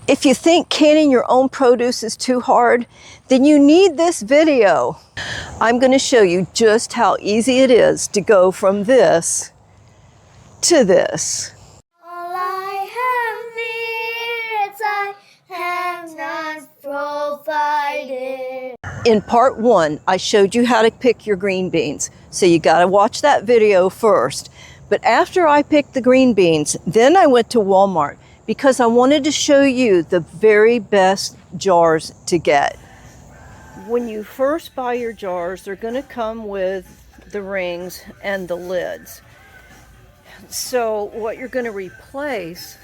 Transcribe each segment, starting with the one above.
If you think canning your own produce is too hard, then you need this video. I'm going to show you just how easy it is to go from this to this. All I have not provided. In part 1, I showed you how to pick your green beans. So you got to watch that video first. But after I picked the green beans, then I went to Walmart because I wanted to show you the very best jars to get. When you first buy your jars, they're going to come with the rings and the lids. So what you're going to replace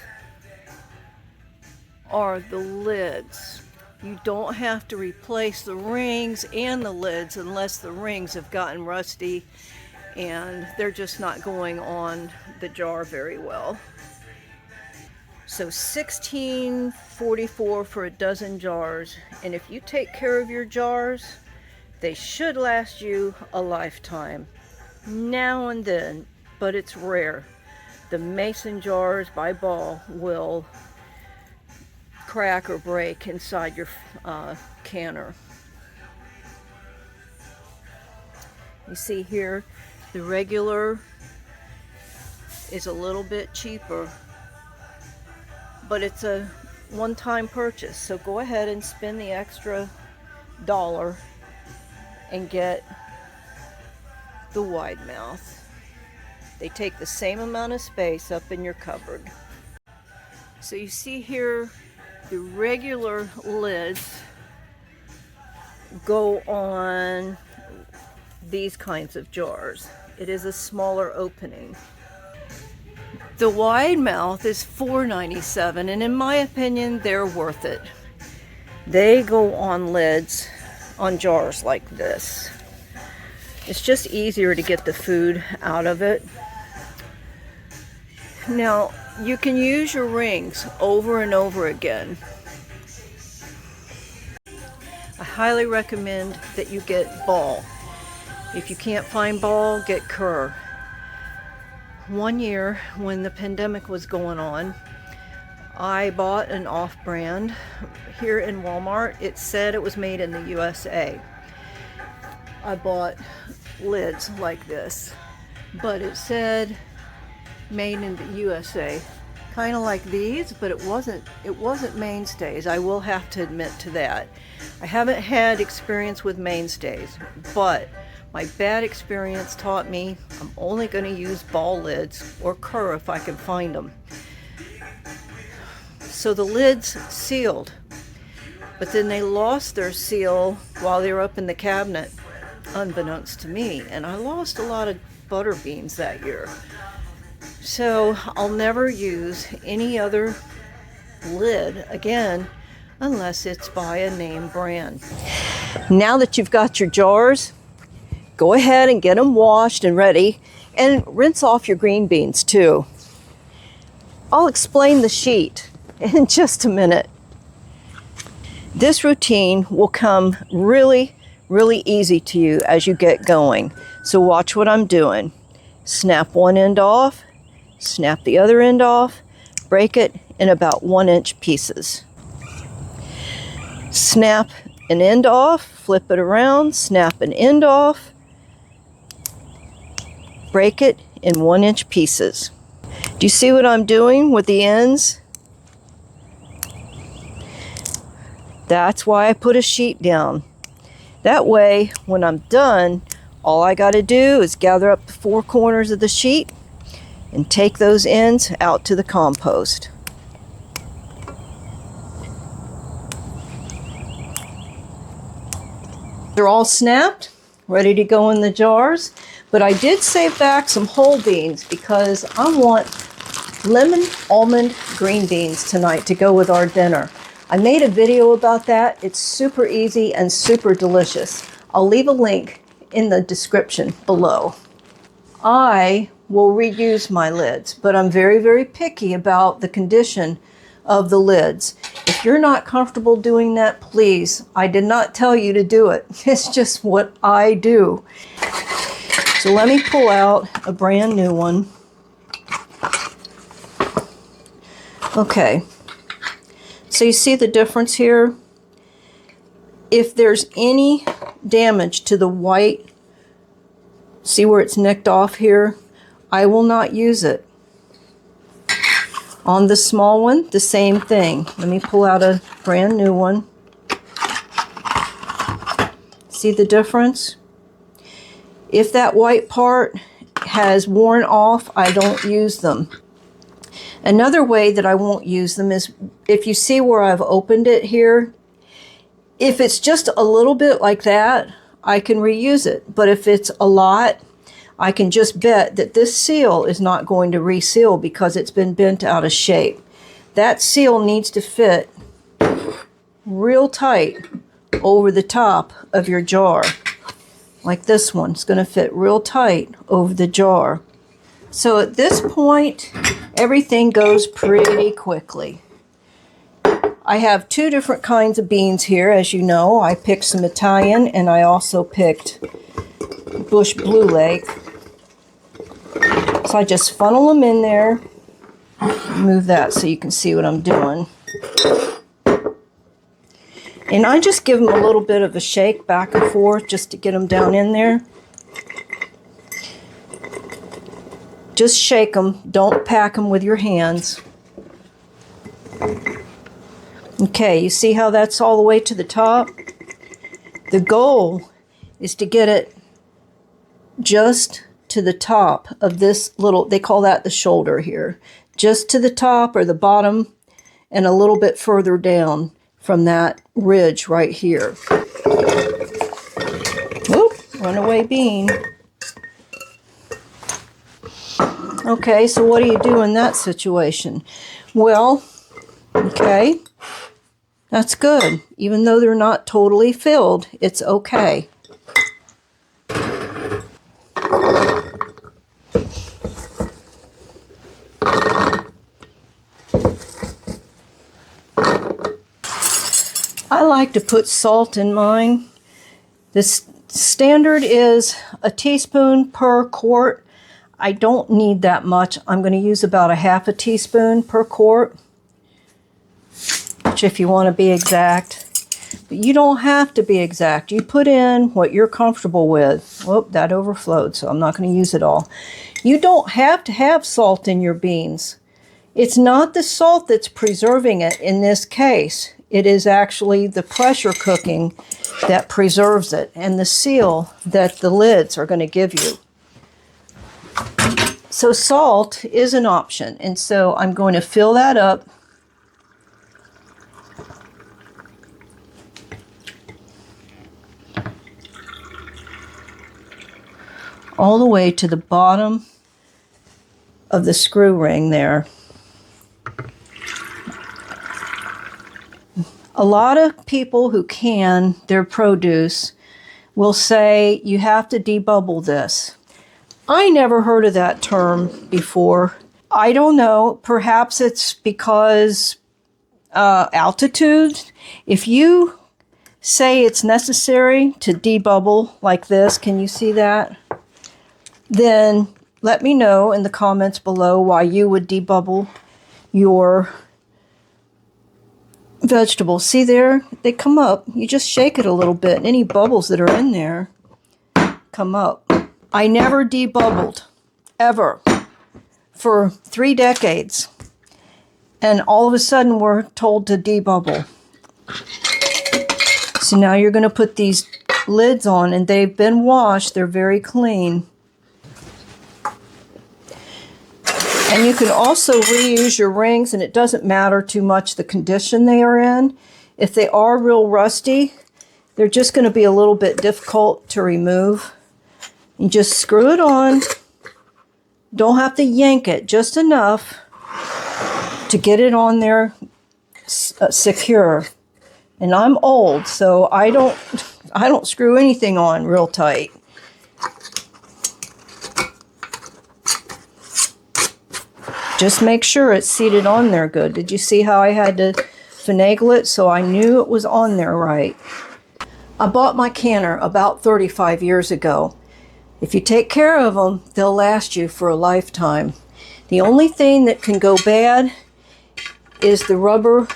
are the lids. You don't have to replace the rings and the lids unless the rings have gotten rusty and they're just not going on the jar very well. So $16.44 for a dozen jars, and if you take care of your jars, they should last you a lifetime. Now and then, but it's rare. The mason jars by Ball will crack or break inside your canner. You see here, the regular is a little bit cheaper, but it's a one-time purchase. So go ahead and spend the extra $1 and get the wide mouth. They take the same amount of space up in your cupboard. So you see here, the regular lids go on these kinds of jars. It is a smaller opening. The wide mouth is $4.97, and in my opinion, they're worth it. They go on lids on jars like this. It's just easier to get the food out of it. Now, you can use your rings over and over again. I highly recommend that you get Ball. If you can't find Ball, get Kerr. One year when the pandemic was going on, I bought an off-brand here in Walmart. It said it was made in the USA. I bought lids like this, but it said made in the USA. Kind of like these, but it wasn't mainstays. I will have to admit to that. I haven't had experience with mainstays, but my bad experience taught me I'm only going to use Ball lids or Kerr if I can find them. So the lids sealed, but then they lost their seal while they were up in the cabinet, unbeknownst to me, and I lost a lot of butter beans that year. So I'll never use any other lid again unless it's by a name brand. Now that you've got your jars, go ahead and get them washed and ready, and rinse off your green beans too. I'll explain the sheet in just a minute. This routine will come really, really easy to you as you get going. So watch what I'm doing. Snap one end off, snap the other end off, break it in about 1-inch pieces. Snap an end off, flip it around, snap an end off, break it in 1-inch pieces. Do you see what I'm doing with the ends? That's why I put a sheet down. That way, when I'm done, all I got to do is gather up the 4 corners of the sheet and take those ends out to the compost. They're all snapped, ready to go in the jars, but I did save back some whole beans because I want lemon almond green beans tonight to go with our dinner. I made a video about that. It's super easy and super delicious. I'll leave a link in the description below. I will reuse my lids, but I'm very, very picky about the condition of the lids. If you're not comfortable doing that, please, I did not tell you to do it. It's just what I do. So let me pull out a brand new one. Okay. So you see the difference here? If there's any damage to the white, see where it's nicked off here? I will not use it. On the small one, the same thing. Let me pull out a brand new one. See the difference? If that white part has worn off, I don't use them. Another way that I won't use them is if you see where I've opened it here, if it's just a little bit like that, I can reuse it. But if it's a lot, I can just bet that this seal is not going to reseal because it's been bent out of shape. That seal needs to fit real tight over the top of your jar. Like this one, it's going to fit real tight over the jar. So at this point, everything goes pretty quickly. I have two different kinds of beans here, as you know. I picked some Italian and I also picked Bush Blue Lake. So I just funnel them in there. Move that so you can see what I'm doing. And I just give them a little bit of a shake back and forth just to get them down in there. Just shake them. Don't pack them with your hands. Okay, you see how that's all the way to the top? The goal is to get it just to the top of this little, they call that the shoulder here. Just to the top or the bottom and a little bit further down from that ridge right here. Whoop, runaway bean. Okay, so what do you do in that situation? Well, okay, that's good. Even though they're not totally filled, it's okay. I like to put salt in mine. This standard is a teaspoon per quart. I don't need that much. I'm going to use about a half a teaspoon per quart, which if you want to be exact. But you don't have to be exact. You put in what you're comfortable with. Oh, that overflowed, so I'm not going to use it all. You don't have to have salt in your beans. It's not the salt that's preserving it in this case. It is actually the pressure cooking that preserves it and the seal that the lids are going to give you. So salt is an option, and so I'm going to fill that up. All the way to the bottom of the screw ring there. A lot of people who can their produce will say you have to debubble this. I never heard of that term before. I don't know. Perhaps it's because altitude. If you say it's necessary to debubble like this, can you see that? Then let me know in the comments below why you would debubble your vegetables. See there? They come up. You just shake it a little bit, and any bubbles that are in there come up. I never debubbled, ever, for 3 decades. And all of a sudden, we're told to debubble. So now you're going to put these lids on, and they've been washed. They're very clean. And you can also reuse your rings, and it doesn't matter too much the condition they are in. If they are real rusty, they're just going to be a little bit difficult to remove. You just screw it on. Don't have to yank it, just enough to get it on there secure. And I'm old, so I don't screw anything on real tight. Just make sure it's seated on there good. Did you see how I had to finagle it so I knew it was on there right? I bought my canner about 35 years ago. If you take care of them, they'll last you for a lifetime. The only thing that can go bad is the rubber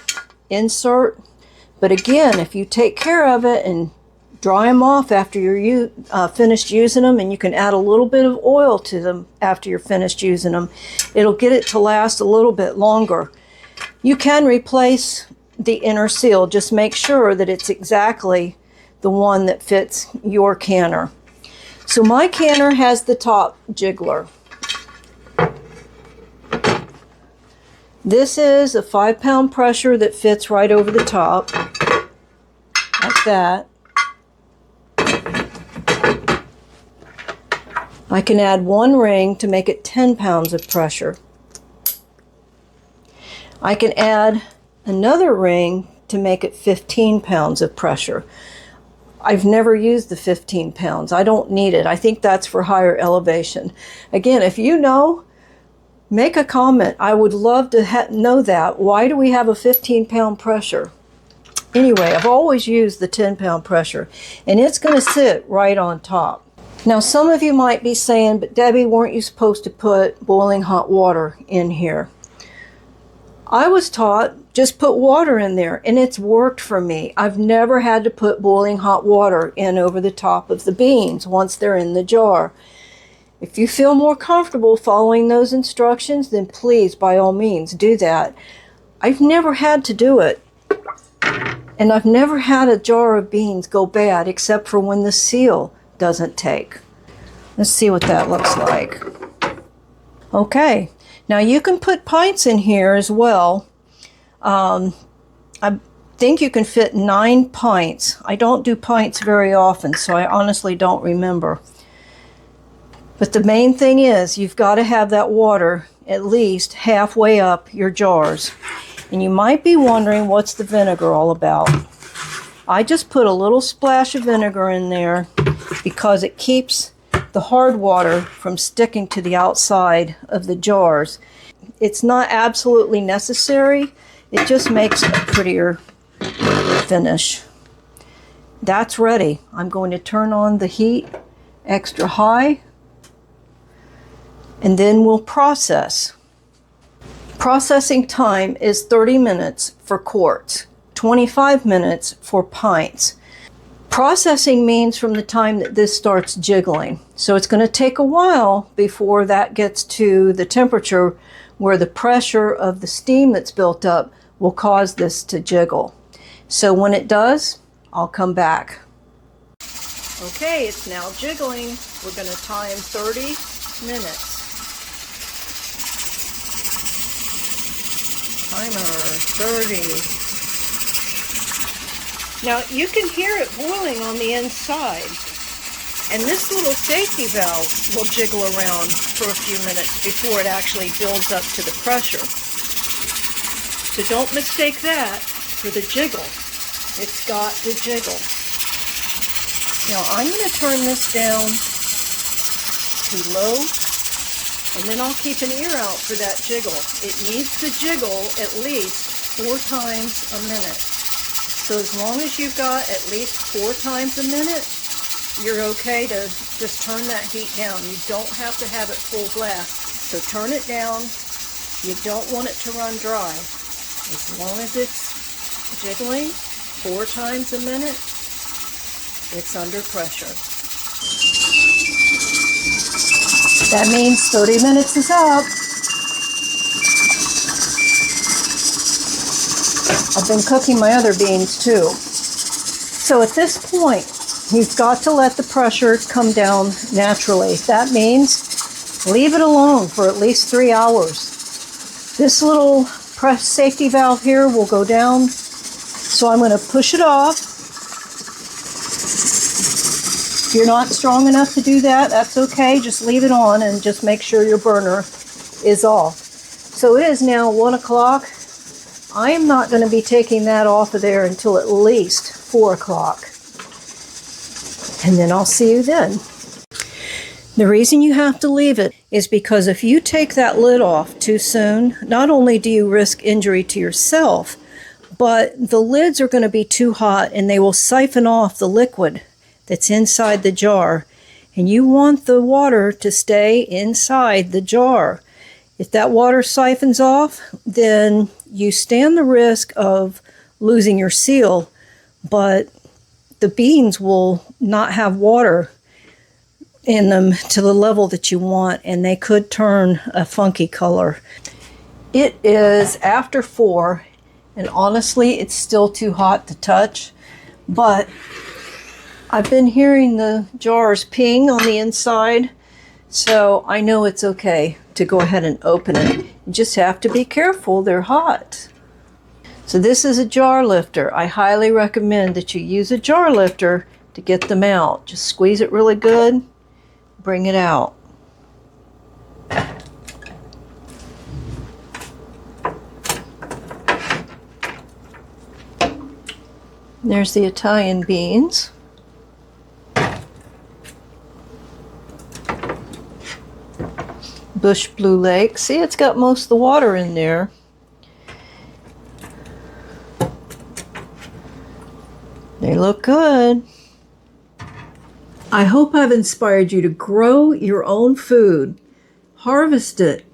insert. But again, if you take care of it and dry them off after you're finished using them, and you can add a little bit of oil to them after you're finished using them, it'll get it to last a little bit longer. You can replace the inner seal. Just make sure that it's exactly the one that fits your canner. So my canner has the top jiggler. This is a 5-pound pressure that fits right over the top, like that. I can add 1 ring to make it 10 pounds of pressure. I can add another ring to make it 15 pounds of pressure. I've never used the 15 pounds. I don't need it. I think that's for higher elevation. Again, if you know, make a comment. I would love to know that. Why do we have a 15-pound pressure? Anyway, I've always used the 10-pound pressure, and it's going to sit right on top. Now, some of you might be saying, but Debbie, weren't you supposed to put boiling hot water in here? I was taught just put water in there, and it's worked for me. I've never had to put boiling hot water in over the top of the beans once they're in the jar. If you feel more comfortable following those instructions, then please, by all means, do that. I've never had to do it. And I've never had a jar of beans go bad, except for when the seal doesn't take. Let's see what that looks like. Okay, now you can put pints in here as well. I think you can fit 9 pints. I don't do pints very often, so I honestly don't remember. But the main thing is you've got to have that water at least halfway up your jars. And you might be wondering, what's the vinegar all about? I just put a little splash of vinegar in there because it keeps the hard water from sticking to the outside of the jars. It's not absolutely necessary. It just makes a prettier finish. That's ready. I'm going to turn on the heat extra high, and then we'll process. Processing time is 30 minutes for quarts, 25 minutes for pints. Processing means from the time that this starts jiggling. So it's going to take a while before that gets to the temperature where the pressure of the steam that's built up will cause this to jiggle. So when it does, I'll come back. Okay, it's now jiggling. We're going to time 30 minutes. Timer 30. Now you can hear it boiling on the inside, and this little safety valve will jiggle around for a few minutes before it actually builds up to the pressure. So don't mistake that for the jiggle. It's got to jiggle. Now I'm going to turn this down to low, and then I'll keep an ear out for that jiggle. It needs to jiggle at least 4 times a minute. So as long as you've got at least 4 times a minute, you're okay to just turn that heat down. You don't have to have it full blast. So turn it down. You don't want it to run dry. As long as it's jiggling 4 times a minute, it's under pressure. That means 30 minutes is up. I've been cooking my other beans too. So at this point, you've got to let the pressure come down naturally. That means leave it alone for at least 3 hours. This little press safety valve here will go down. So I'm going to push it off. If you're not strong enough to do that, that's okay. Just leave it on and just make sure your burner is off. So it is now 1 o'clock. I am not going to be taking that off of there until at least 4 o'clock. And then I'll see you then. The reason you have to leave it is because if you take that lid off too soon, not only do you risk injury to yourself, but the lids are going to be too hot and they will siphon off the liquid that's inside the jar. And you want the water to stay inside the jar. If that water siphons off, then you stand the risk of losing your seal, but the beans will not have water in them to the level that you want, and they could turn a funky color. It is after 4, and honestly, it's still too hot to touch, but I've been hearing the jars ping on the inside, so I know it's okay to go ahead and open it. You just have to be careful, they're hot. So this is a jar lifter. I highly recommend that you use a jar lifter to get them out. Just squeeze it really good, bring it out. There's the Italian beans. Bush Blue Lake. See, it's got most of the water in there. They look good. I hope I've inspired you to grow your own food. Harvest it.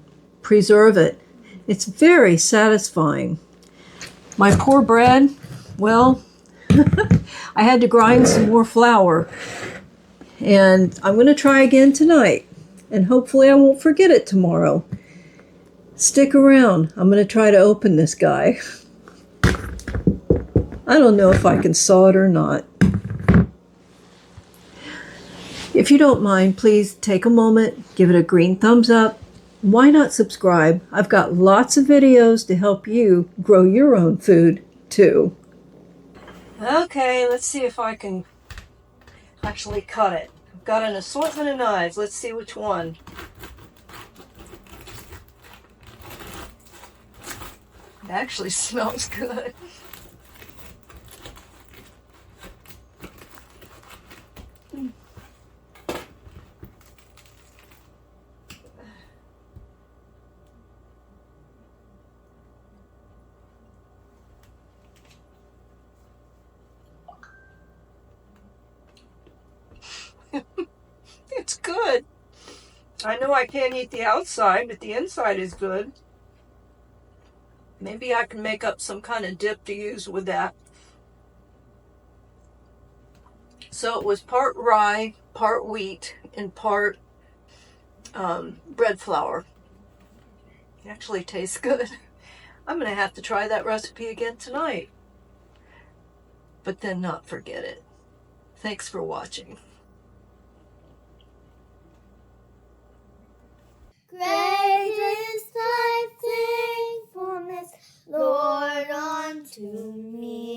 Preserve it. It's very satisfying. My poor bread, well, I had to grind some more flour. And I'm going to try again tonight. And hopefully I won't forget it tomorrow. Stick around. I'm going to try to open this guy. I don't know if I can saw it or not. If you don't mind, please take a moment, give it a green thumbs up. Why not subscribe? I've got lots of videos to help you grow your own food too. Okay, let's see if I can actually cut it. I've got an assortment of knives. Let's see which one. It actually smells good. It's good. I know I can't eat the outside, but the inside is good. Maybe I can make up some kind of dip to use with that. So it was part rye, part wheat, and part bread flour. It actually tastes good. I'm going to have to try that recipe again tonight. But then not forget it. Thanks for watching. Great is thy faithfulness, Lord, unto me.